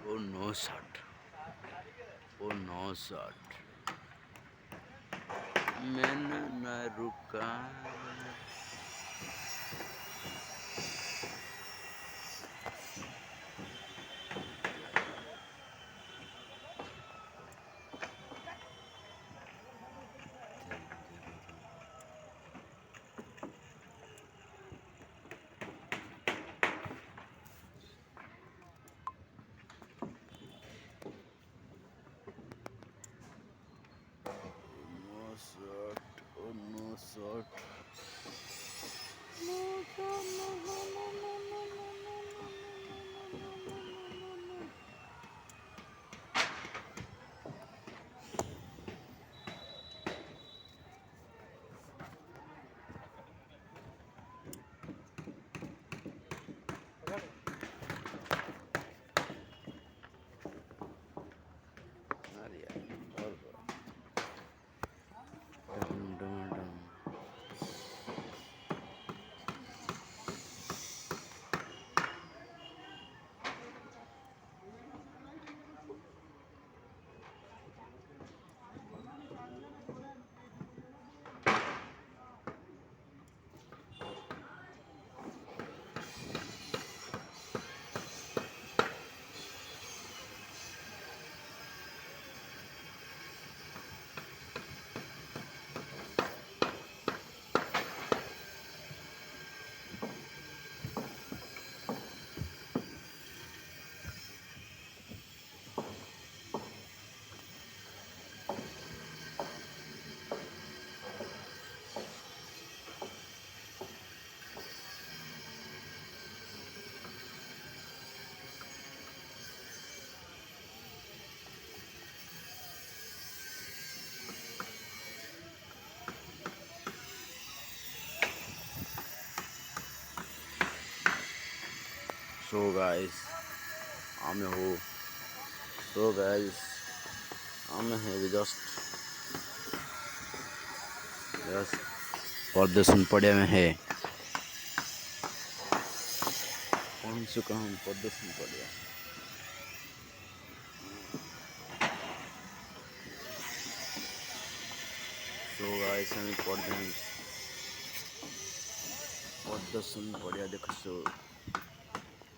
Oh no shot. Oh no shot. मैंने न रुका. No shot. Oh no shot. No shot. No no no no no no no no no no no no. अरे यार और डम डम डम. So guys, I'm here. So guys, I'm here just प्रदर्शन पड़िया में है. कौन चुका हम प्रदर्शन पड़िया. So guys, हम प्रदर्शन पड़िया देखो.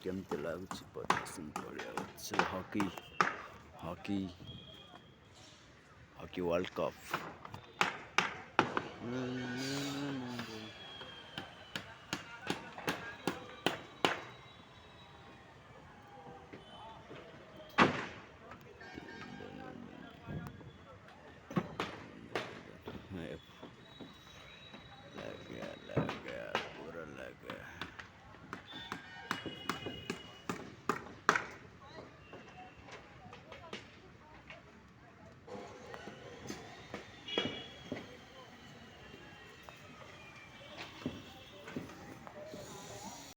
केमती लाଗୁଛି प्रदर्शन पड़िया. Hockey world cup.